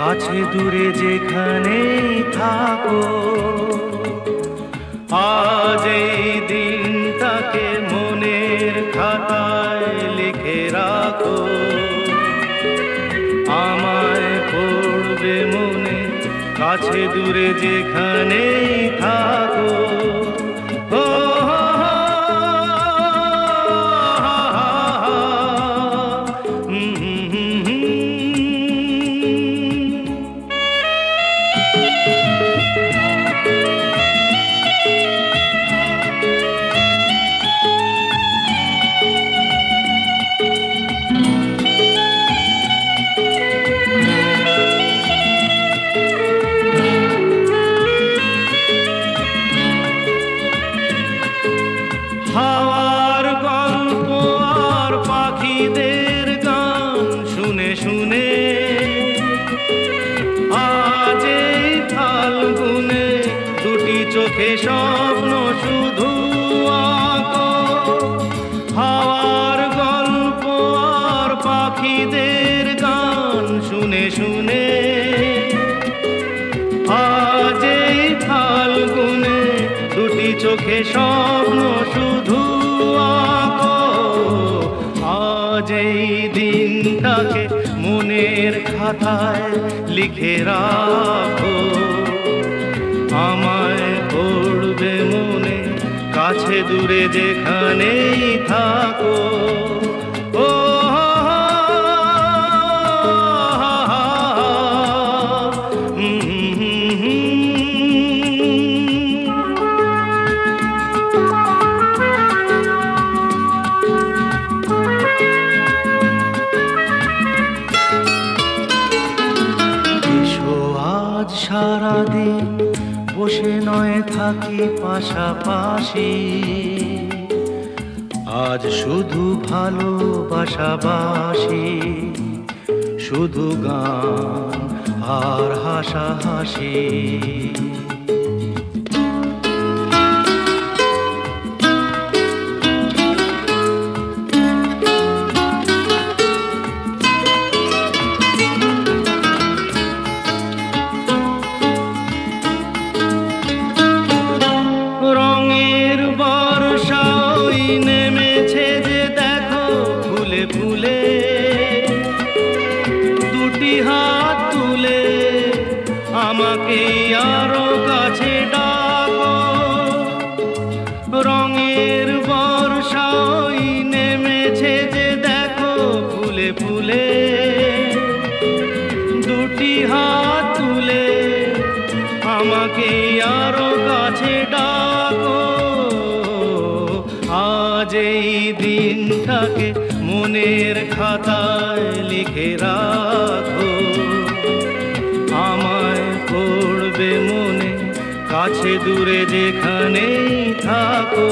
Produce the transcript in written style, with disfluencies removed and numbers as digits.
কাছে দূরে যেখানেই থাকো, আজ এই দিনটাকে মনের খাতায় লিখে রাখো। আমায় পড়বে মনে, কাছে দূরে যেখানেই থাকো। হাওয়ার গল্প আর পাখিদের গান শুনে শুনে আজ এই ফাল্গুনে দুটি চোখে স্বপ্ন শুধু আঁকো। হাওয়ার গল্প আর পাখিদের গান শুনে শুনে আজ এই ফাল্গুনে দুটি চোখে স্বপ্ন শুধু আঁকো। আজ এই দিনটাকে মনের খাতায় লিখে রাখো। আমায় পড়বে মনে, কাছে দূরে যেখানেই থাকো। ও সারাদিন বসে নয় থাকি পাশাপাশি, আজ শুধু ভালোবাসাবাসি, শুধু গান আর হাসাহাসি। রঙের বর্ষা ওই নেমেছে যে দেখো ফুলে ফুলে, দুটি হাত তুলে আমাকে আরো কাছে ডাকো। রঙের বর্ষা ওই নেমেছে যে দেখো ফুলে ফুলে, দুটি হাত তুলে আমাকে আরো কাছে ডাকো। আজ এই দিনটাকে মনের খাতায় লিখে রাখো। আমায় পড়বে মনে, কাছে দূরে যেখানেই থাকো।